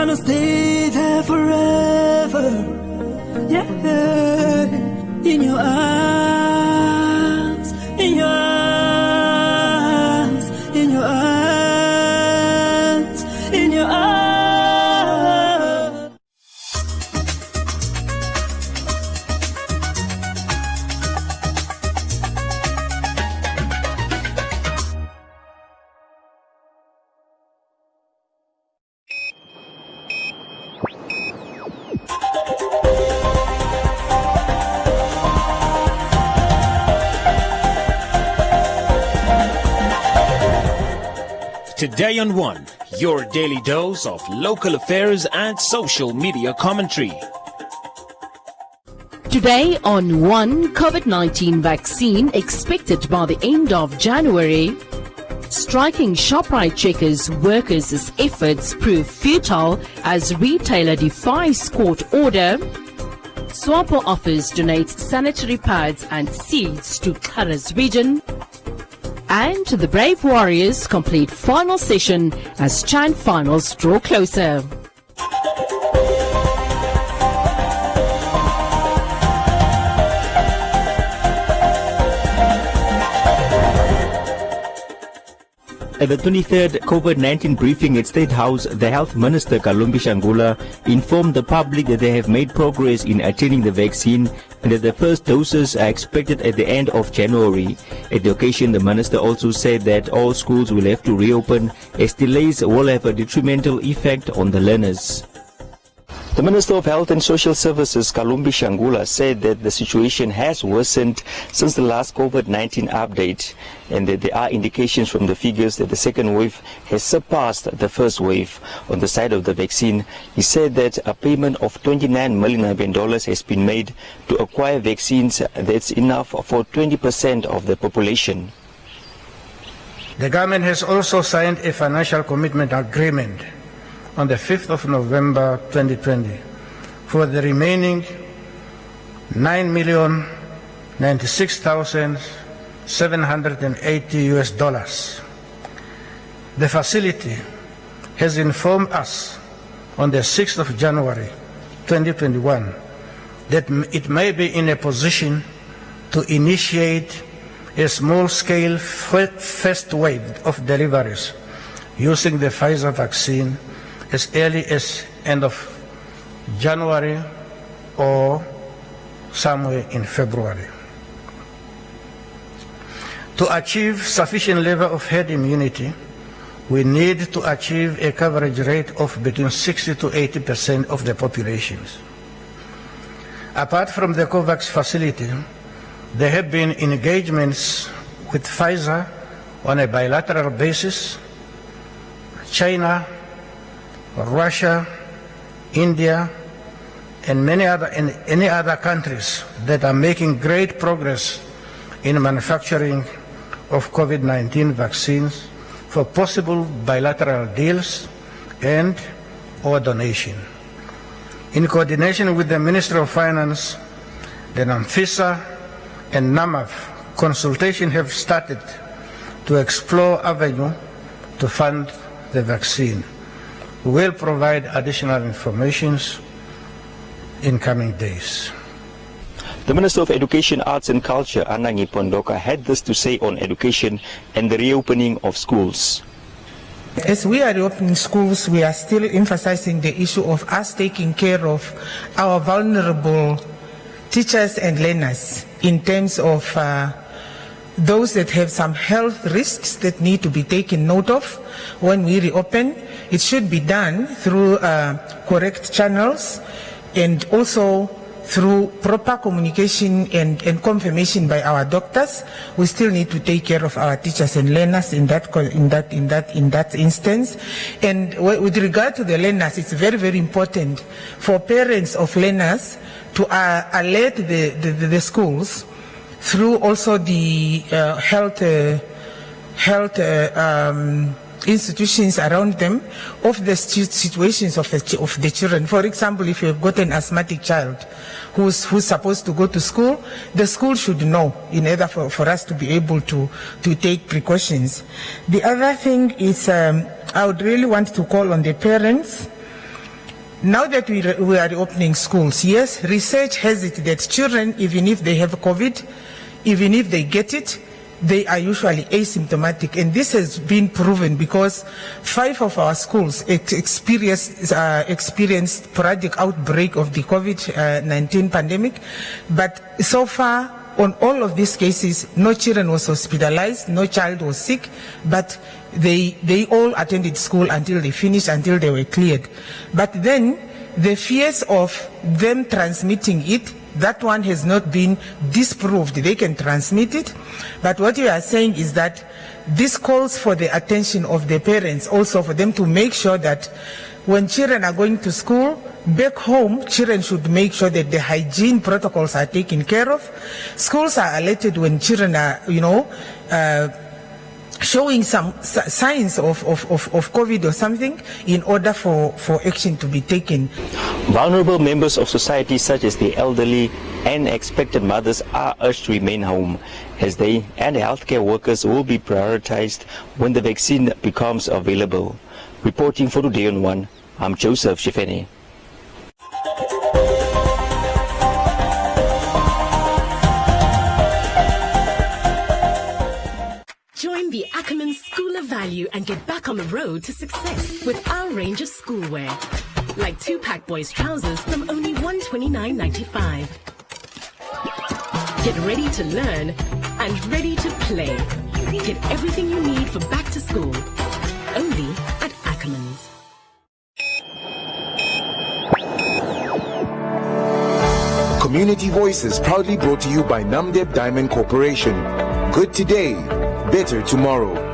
gonna stay there forever. Yeah, in your arms, in your arms, in your arms, in your arms. Today on One, your daily dose of local affairs and social media commentary. Today on One, COVID-19 vaccine expected by the end of January. Striking ShopRite Checkers workers' efforts prove futile as retailer defies court order. SWAPO offers donates sanitary pads and seeds to Karas region. And the Brave Warriors complete final session as Chan finals draw closer. At the 23rd COVID-19 briefing at State House, the Health Minister Kalumbi Shangula informed the public that they have made progress in attaining the vaccine and that the first doses are expected at the end of January. At the occasion, the Minister also said that all schools will have to reopen as delays will have a detrimental effect on the learners. The Minister of Health and Social Services, Kalumbi Shangula, said that the situation has worsened since the last COVID-19 update and that there are indications from the figures that the second wave has surpassed the first wave. On the side of the vaccine, he said that a payment of $29 million has been made to acquire vaccines that's enough for 20% of the population. The government has also signed a financial commitment agreement on the 5th of November 2020 for the remaining $9,096,780. The facility has informed us on the 6th of January 2021 that it may be in a position to initiate a small-scale first wave of deliveries using the Pfizer vaccine as early as end of January or somewhere in February. To achieve sufficient level of herd immunity, we need to achieve a coverage rate of between 60 to 80% of the populations. Apart from the COVAX facility, there have been engagements with Pfizer on a bilateral basis. China, Russia, India, and any other countries that are making great progress in manufacturing of COVID-19 vaccines for possible bilateral deals and or donation. In coordination with the Ministry of Finance, the NAMFISA and NAMAF, consultation have started to explore avenue to fund the vaccine. We will provide additional information in coming days. The Minister of Education, Arts and Culture, Anangi Pondoka, had this to say on education and the reopening of schools. As we are reopening schools, we are still emphasizing the issue of us taking care of our vulnerable teachers and learners in terms of those that have some health risks that need to be taken note of when we reopen. It should be done through correct channels and also through proper communication and confirmation by our doctors. We still need to take care of our teachers and learners in that instance. And with regard to the learners, it's very, very important for parents of learners to alert the schools through also the health institutions around them of the situations of the children. For example, if you've got an asthmatic child who's supposed to go to school, the school should know in order for us to be able to take precautions. The other thing is I would really want to call on the parents Now that we are reopening schools, yes, research has it that children, even if they have COVID, even if they get it, they are usually asymptomatic. And this has been proven because 5 of our schools experienced sporadic outbreak of the COVID-19 pandemic. But so far, on all of these cases, no children was hospitalized, no child was sick, but they all attended school until they finished, until they were cleared. But then the fears of them transmitting it, that one has not been disproved. They can transmit it. But what we are saying is that this calls for the attention of the parents, also for them to make sure that when children are going to school, back home, children should make sure that the hygiene protocols are taken care of. Schools are alerted when children are, showing some signs of COVID or something in order for action to be taken. Vulnerable members of society such as the elderly and expectant mothers are urged to remain home, as they and the healthcare workers will be prioritized when the vaccine becomes available. Reporting for Today on One, I'm Joseph Shifeni. Join the Ackerman School of Value and get back on the road to success with our range of schoolwear. Like 2-pack boys trousers from only $129.95. Get ready to learn and ready to play. Get everything you need for back to school. Only at Ackerman's. Community Voices proudly brought to you by Namdeb Diamond Corporation. Good today, better tomorrow.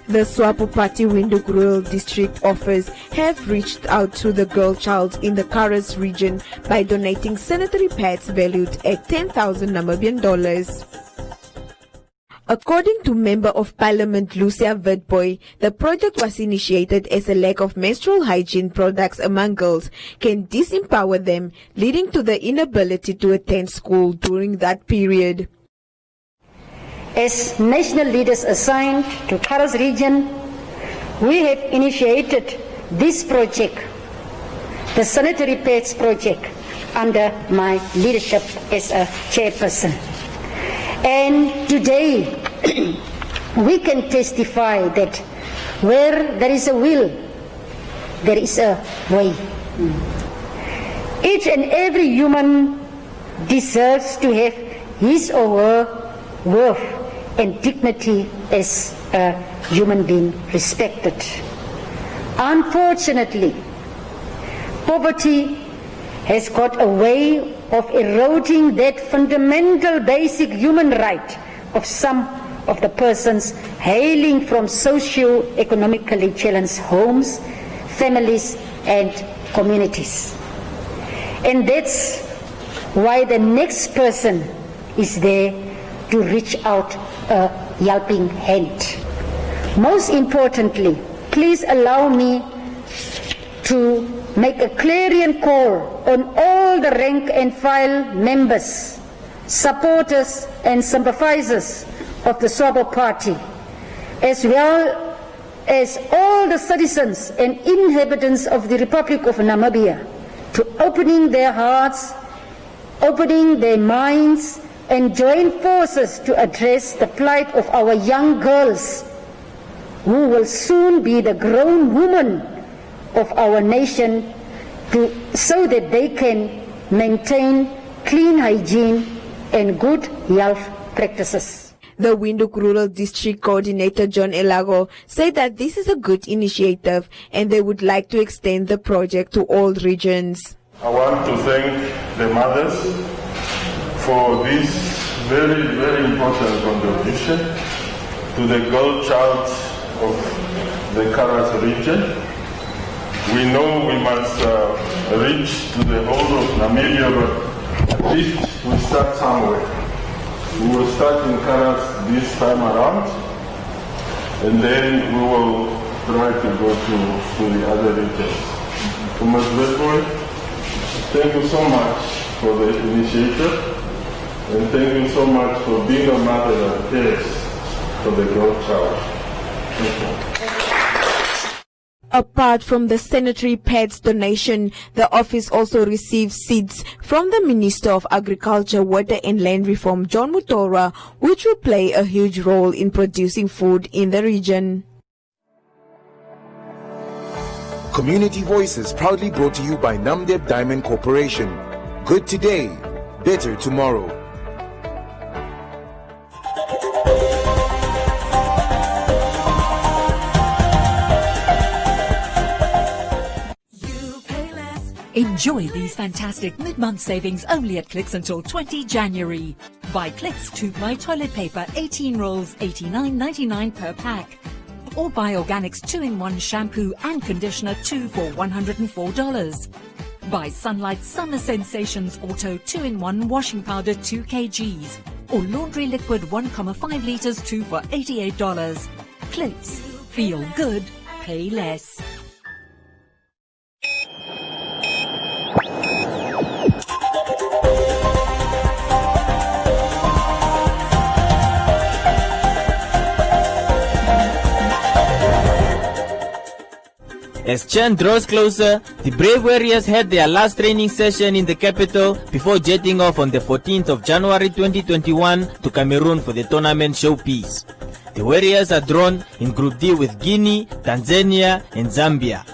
The Swapo Party Windhoek Rural District Office have reached out to the girl child in the Karas region by donating sanitary pads valued at 10,000 Namibian dollars. According to Member of Parliament Lucia Witbooi, the project was initiated as a lack of menstrual hygiene products among girls can disempower them, leading to the inability to attend school during that period. As national leaders assigned to Karas region, we have initiated this project, the Sanitary Pads Project, under my leadership as a chairperson. And today, we can testify that where there is a will, there is a way. Each and every human deserves to have his or her worth and dignity as a human being respected. Unfortunately, poverty has got a way of eroding that fundamental basic human right of some of the persons hailing from socio-economically challenged homes, families and communities. And that's why the next person is there to reach out a helping hand. Most importantly, please allow me to make a clarion call on all the rank and file members, supporters and sympathizers of the Swapo Party, as well as all the citizens and inhabitants of the Republic of Namibia, to opening their hearts, opening their minds, and join forces to address the plight of our young girls, who will soon be the grown women of our nation, so that they can maintain clean hygiene and good health practices. The Windhoek Rural District Coordinator John Elago said that this is a good initiative and they would like to extend the project to all regions. I want to thank the mothers for this very, very important contribution to the girl child of the Karas region. We know we must reach to the whole of Namibia, but at least we start somewhere. We will start in Karas this time around, and then we will try to go to the other regions. Ms. Witbooi, Thank you so much for the initiative, and thank you so much for being a mother that cares for the girl child. Thank you. Apart from the sanitary pads donation, the office also received seeds from the Minister of Agriculture, Water and Land Reform, John Mutora, which will play a huge role in producing food in the region. Community Voices proudly brought to you by Namdeb Diamond Corporation. Good today, better tomorrow. Enjoy these fantastic mid-month savings only at Clicks until 20 January. Buy Clicks Tube My Toilet Paper 18 rolls, $89.99 per pack. Or buy Organics 2-in-1 shampoo and conditioner 2 for $104. Buy Sunlight Summer Sensations Auto 2-in-1 washing powder 2 kgs. Or Laundry Liquid 1.5 litres 2 for $88. Clicks. Feel good. Pay less. As Chan draws closer, the Brave Warriors had their last training session in the capital before jetting off on the 14th of January 2021 to Cameroon for the tournament showpiece. The Warriors are drawn in Group D with Guinea, Tanzania and Zambia.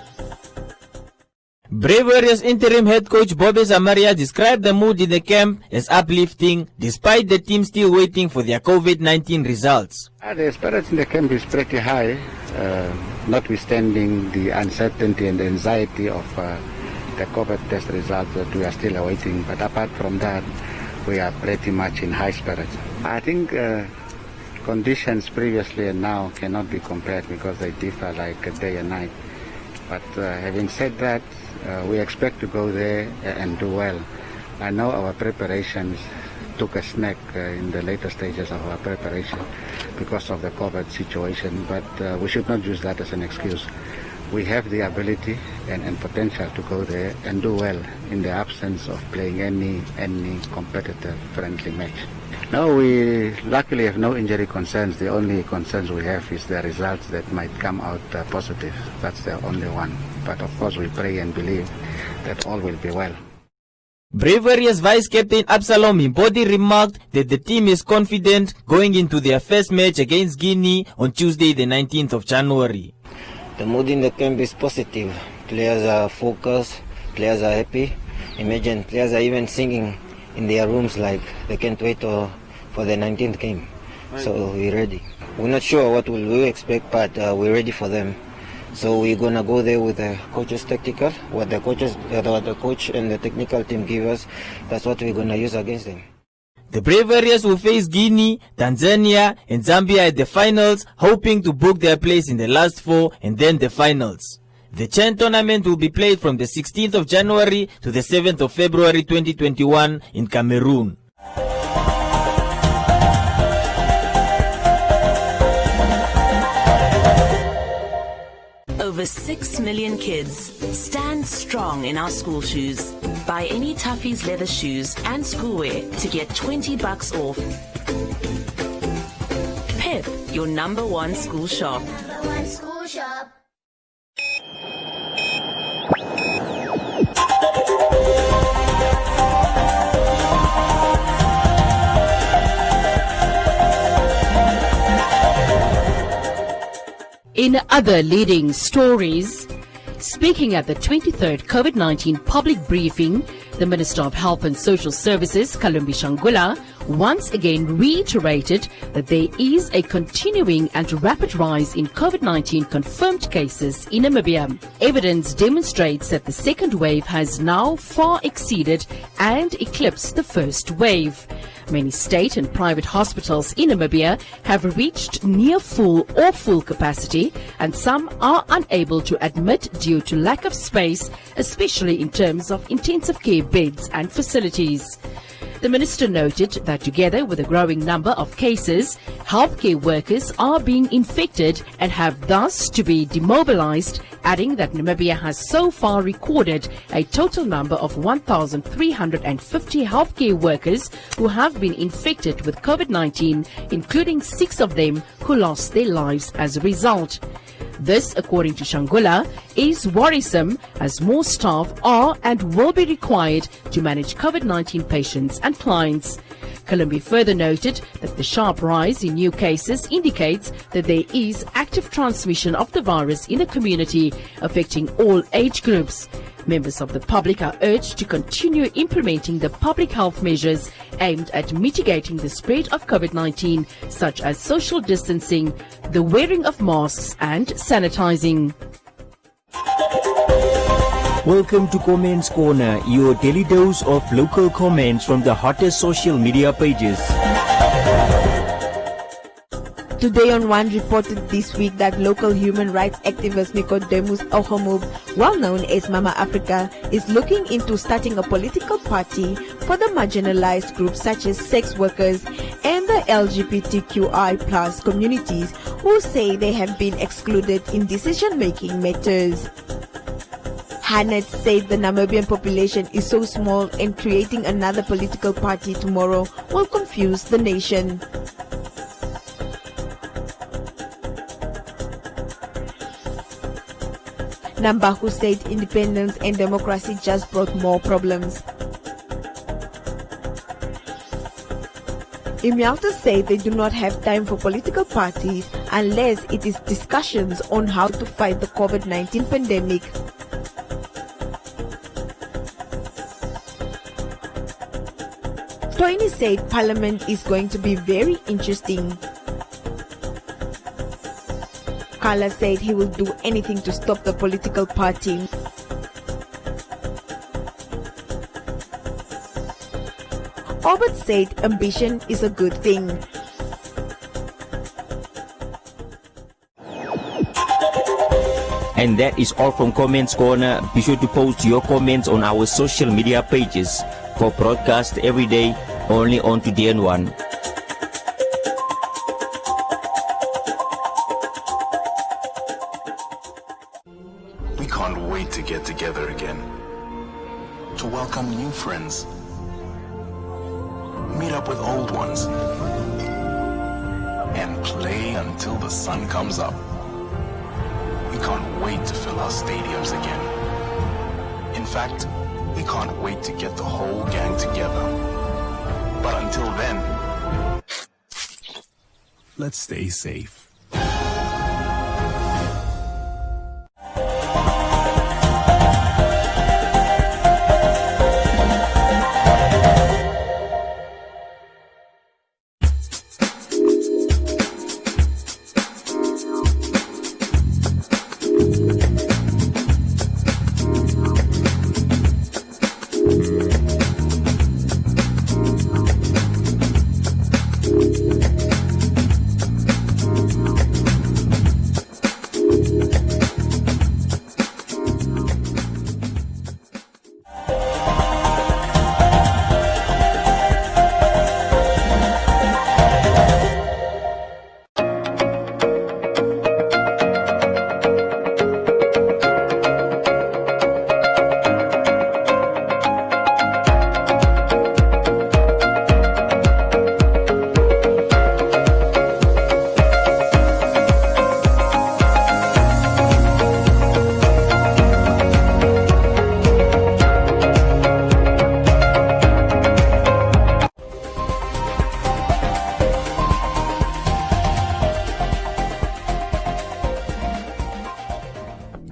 Brave Warriors interim head coach Bobby Zamaria described the mood in the camp as uplifting despite the team still waiting for their COVID-19 results. The spirits in the camp is pretty high, notwithstanding the uncertainty and the anxiety of the COVID test results that we are still awaiting. But apart from that, we are pretty much in high spirits. I think conditions previously and now cannot be compared because they differ like a day and night. But having said that, we expect to go there and do well. I know our preparations took a snack in the later stages of our preparation because of the COVID situation, but we should not use that as an excuse. We have the ability and potential to go there and do well in the absence of playing any competitive friendly match. No, we luckily have no injury concerns. The only concerns we have is the results that might come out positive. That's the only one. But of course we pray and believe that all will be well. Brave Warriors Vice-Captain Absalom Imbodi remarked that the team is confident going into their first match against Guinea on Tuesday the 19th of January. The mood in the camp is positive. Players are focused, players are happy. Imagine players are even singing in their rooms like they can't wait for the 19th game. So we're ready. We're not sure what we'll expect, but we're ready for them. So we're gonna go there with the coaches tactical, what the coach and the technical team give us. That's what we're gonna use against them. The Brave Warriors will face Guinea, Tanzania and Zambia at the finals, hoping to book their place in the last four and then the finals. The Chan tournament will be played from the 16th of January to the 7th of February 2021 in Cameroon. Over 6 million kids. Stand strong in our school shoes. Buy any Tuffy's leather shoes and schoolwear to get $20 off. Pep, your #1 school shop. #1 school shop. In other leading stories, speaking at the 23rd COVID-19 public briefing, the Minister of Health and Social Services, Kalumbi Shangula, once again reiterated that there is a continuing and rapid rise in COVID-19 confirmed cases in Namibia. Evidence demonstrates that the second wave has now far exceeded and eclipsed the first wave. Many state and private hospitals in Namibia have reached near full or full capacity, and some are unable to admit due to lack of space, especially in terms of intensive care beds and facilities. The minister noted that together with a growing number of cases, healthcare workers are being infected and have thus to be demobilized, adding that Namibia has so far recorded a total number of 1,350 healthcare workers who have been infected with COVID-19, including 6 of them who lost their lives as a result. This, according to Shangula, is worrisome as more staff are and will be required to manage COVID-19 patients and clients. Kalumbi further noted that the sharp rise in new cases indicates that there is active transmission of the virus in the community, affecting all age groups. Members of the public are urged to continue implementing the public health measures aimed at mitigating the spread of COVID-19, such as social distancing, the wearing of masks and sanitizing. Welcome to Comments Corner, your daily dose of local comments from the hottest social media pages. Today on One reported this week that local human rights activist Nicodemus Ohomob, well known as Mama Africa, is looking into starting a political party for the marginalized groups such as sex workers and the LGBTQI+ communities who say they have been excluded in decision-making matters. Hanet said the Namibian population is so small and creating another political party tomorrow will confuse the nation. Nambahu said independence and democracy just brought more problems. Imyalta said they do not have time for political parties unless it is discussions on how to fight the COVID-19 pandemic. Toini said Parliament is going to be very interesting. Kala said he will do anything to stop the political party. Albert said ambition is a good thing. And that is all from Comments Corner. Be sure to post your comments on our social media pages for broadcast every day only on Today and One. We can't wait to get together again, to welcome new friends, meet up with old ones, and play until the sun comes up. We can't wait to fill our stadiums again. In fact, we can't wait to get the whole gang together. But until then, let's stay safe.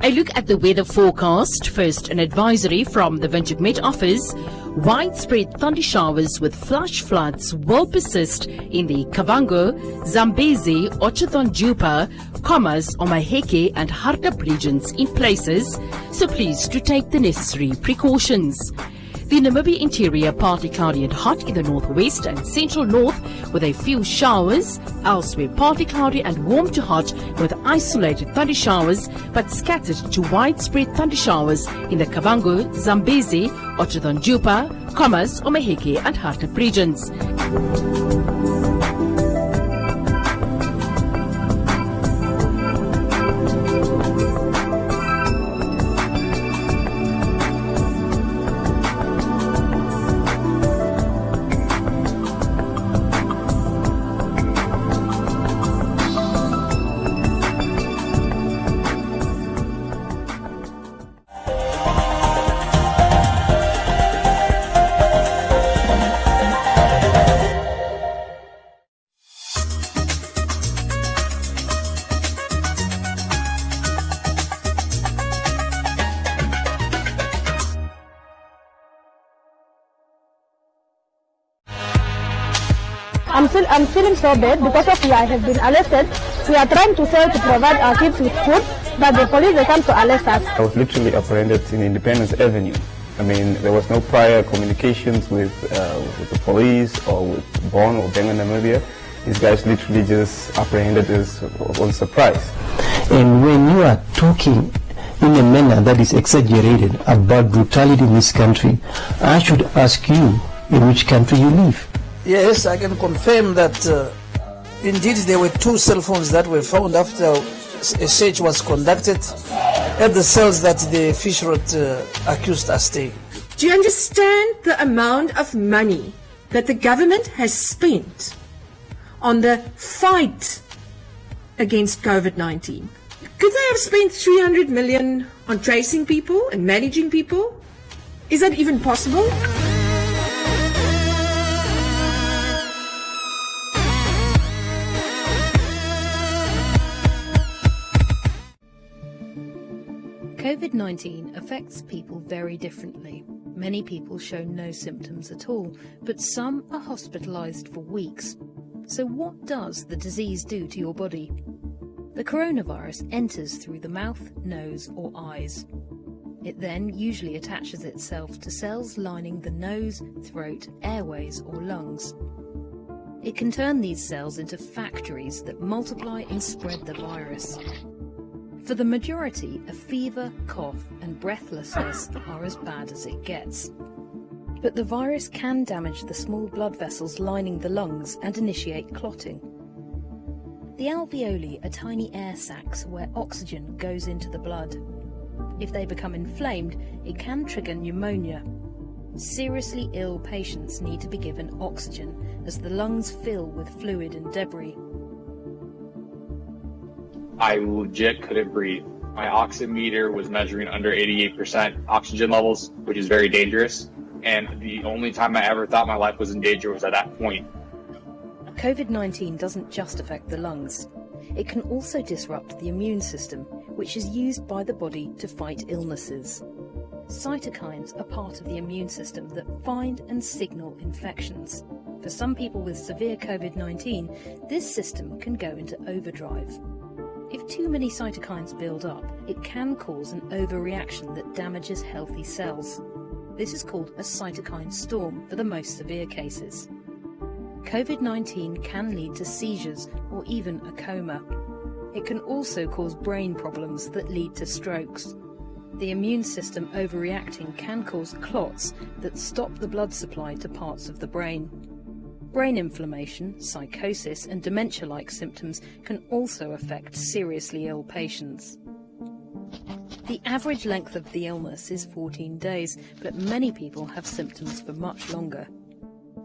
A look at the weather forecast. First, an advisory from the Windhoek Met Office. Widespread thunder showers with flash floods will persist in the Kavango, Zambezi, Otjitonjupa, Khomas, Omaheke and Hardap regions in places, so please to take the necessary precautions. The Namibia interior partly cloudy and hot in the northwest and central north with a few showers. Elsewhere partly cloudy and warm to hot with isolated thunder showers but scattered to widespread thunder showers in the Kavango, Zambezi, Otjitonjupa, Commerce, Omeheke and Hartip regions. I'm feeling so bad because of I have been arrested. We are trying to sell to provide our kids with food, but the police they come to arrest us. I was literally apprehended in Independence Avenue. I mean, there was no prior communications with the police or with Bonn or Benga Namibia. These guys literally just apprehended us on surprise. And when you are talking in a manner that is exaggerated about brutality in this country, I should ask you in which country you live. Yes, I can confirm that indeed there were 2 cell phones that were found after a search was conducted at the cells that the Fish Road accused us staying. Do you understand the amount of money that the government has spent on the fight against COVID-19? Could they have spent 300 million on tracing people and managing people? Is that even possible? COVID-19 affects people very differently. Many people show no symptoms at all, but some are hospitalized for weeks. So what does the disease do to your body? The coronavirus enters through the mouth, nose or eyes. It then usually attaches itself to cells lining the nose, throat, airways or lungs. It can turn these cells into factories that multiply and spread the virus. For the majority, a fever, cough and breathlessness are as bad as it gets. But the virus can damage the small blood vessels lining the lungs and initiate clotting. The alveoli are tiny air sacs where oxygen goes into the blood. If they become inflamed, it can trigger pneumonia. Seriously ill patients need to be given oxygen as the lungs fill with fluid and debris. I legit couldn't breathe. My oximeter was measuring under 88% oxygen levels, which is very dangerous. And the only time I ever thought my life was in danger was at that point. COVID-19 doesn't just affect the lungs. It can also disrupt the immune system, which is used by the body to fight illnesses. Cytokines are part of the immune system that find and signal infections. For some people with severe COVID-19, this system can go into overdrive. If too many cytokines build up, it can cause an overreaction that damages healthy cells. This is called a cytokine storm for the most severe cases. COVID-19 can lead to seizures or even a coma. It can also cause brain problems that lead to strokes. The immune system overreacting can cause clots that stop the blood supply to parts of the brain. Brain inflammation, psychosis and dementia-like symptoms can also affect seriously ill patients. The average length of the illness is 14 days, but many people have symptoms for much longer.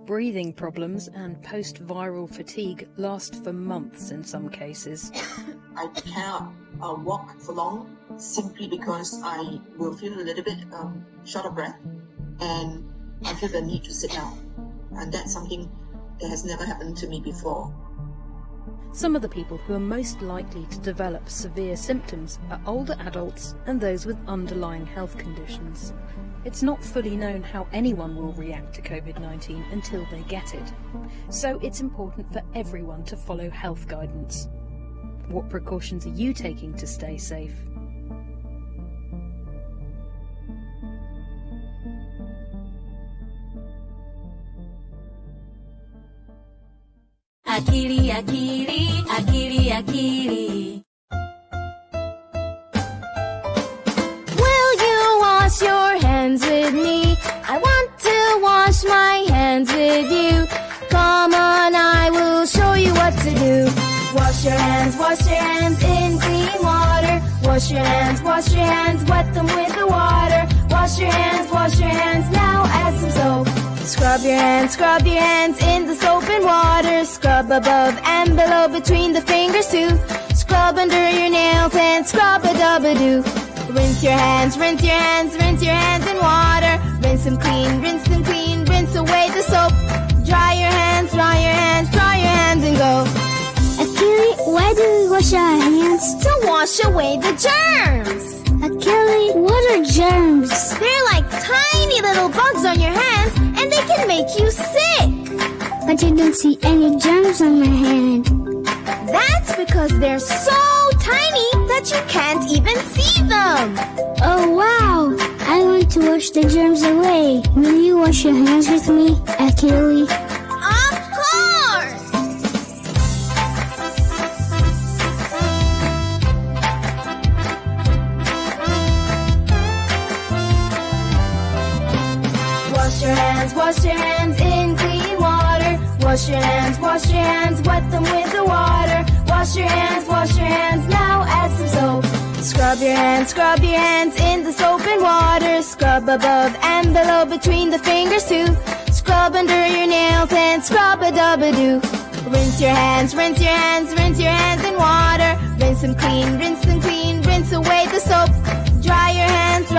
Breathing problems and post-viral fatigue last for months in some cases. I cannot walk for long simply because I will feel a little bit short of breath and I feel the need to sit down. And that's something that has never happened to me before. Some of the people who are most likely to develop severe symptoms are older adults and those with underlying health conditions. It's not fully known how anyone will react to COVID-19 until they get it. So it's important for everyone to follow health guidance. What precautions are you taking to stay safe? Akili, akili, akili, akili. Will you wash your hands with me? I want to wash Wash your hands in clean water. Wash your hands, wet them with the water. Wash your hands, now add some soap. Scrub your hands in the soap and water. Scrub above and below between the fingers too. Scrub under your nails and scrub-a-dub-a-doo. Rinse your hands in water. Rinse them clean, rinse away the soap. Dry your hands and go. Achille, why do we wash our hands? To wash away the germs. Achille, what are germs? They're like tiny little bugs on your hands, and they can make you sick. But I don't see any germs on my hand. That's because they're so tiny that you can't even see them. Oh wow! I want to wash the germs away. Will you wash your hands with me, Achille? Of course! Wash your hands in clean water. Wash your hands, wet them with the water. Wash your hands, now add some soap. Scrub your hands in the soap and water. Scrub above and below between the fingers too. Scrub under your nails and scrub-a-dub-a-doo. Rinse your hands in water. Rinse them clean, rinse away the soap. Dry your hands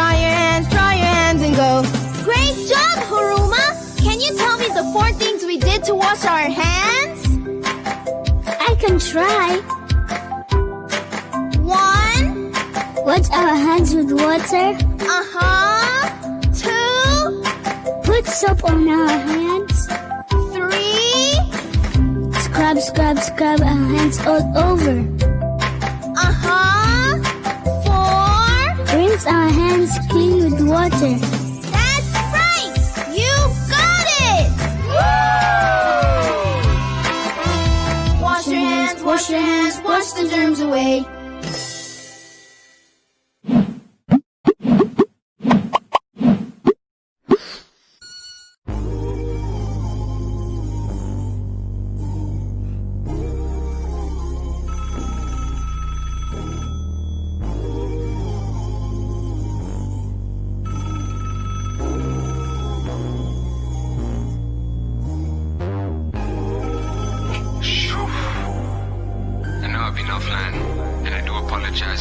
and go. Great job, Huruma! Can you tell me the 4 things we did to wash our hands? I can try. 1. Wash our hands with water. 2. Put soap on our hands. 3. Scrub our hands all over. 4. Rinse our hands clean with water. Wash your hands, wash the germs away.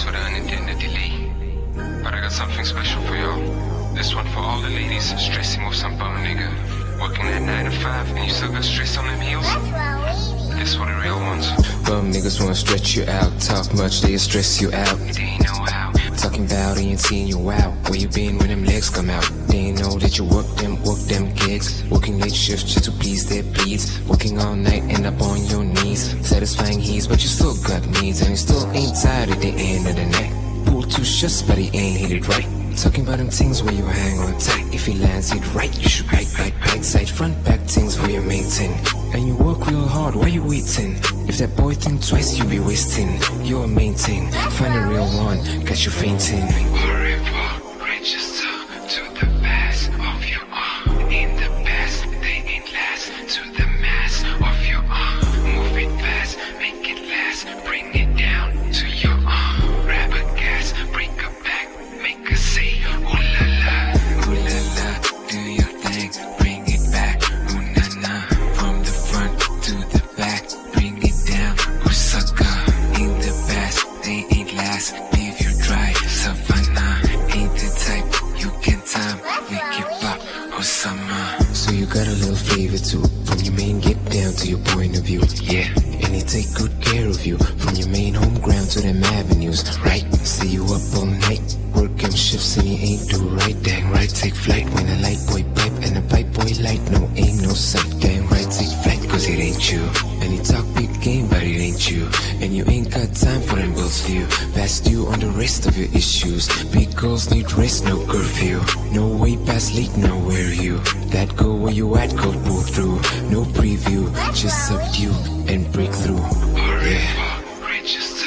For the unintended delay, but I got something special for y'all. This one for all the ladies stressing with some bum nigga, working at 9 to 5 and you still got stress on them heels. This for the real ones. Bum niggas wanna stretch you out, talk much they stress you out. They ain't know how. Talking about ain't seeing you out. Where you been when them legs come out? They ain't know that you work them gigs. Working late shifts just to please their bleeds. Working all night, end up on your knees. Satisfying he's, but you still got needs. And you still ain't tired at the end of the night. Pull 2 shots, but he ain't hit it right. Talking about them things where you hang on tight. If he lands it right, you should bite side, front, back things for your maintain. And you work real hard, why you waiting? If that boy think twice, you be wasting. You're a main thing, find a real one, got you fainting. Register to the best of your arm. In the best, they ain't last. To the mass of your arm. Move it fast, make it last. Bring it down to your arm. Grab a gas, break a back, make a say, ooh la la. Ooh la la, do your thing, bring it back. Ooh na na, from the front to the back, bring it down. Ooh sucker, in the best, they ain't last. Leave you dry, savannah. Ain't the type you can time, make it pop, Osama. So you got a little flavor too, from your main get down to your point of view, yeah. And he take good care of you, from your main home ground to them avenues, right? Stay you up all night, work them shifts and he ain't do right. Dang right, take flight when a light boy pipe and a pipe boy light, no ain't no sight. Dang right, take flight cause it ain't you. And he talk big game but it ain't you. And you ain't got time for them bills for you. Past you on the rest of your issues. Big girls need rest, no curfew. No way past late, now where are you? That go where you at, go pull through. No preview, just subdue and break through. Yeah. Register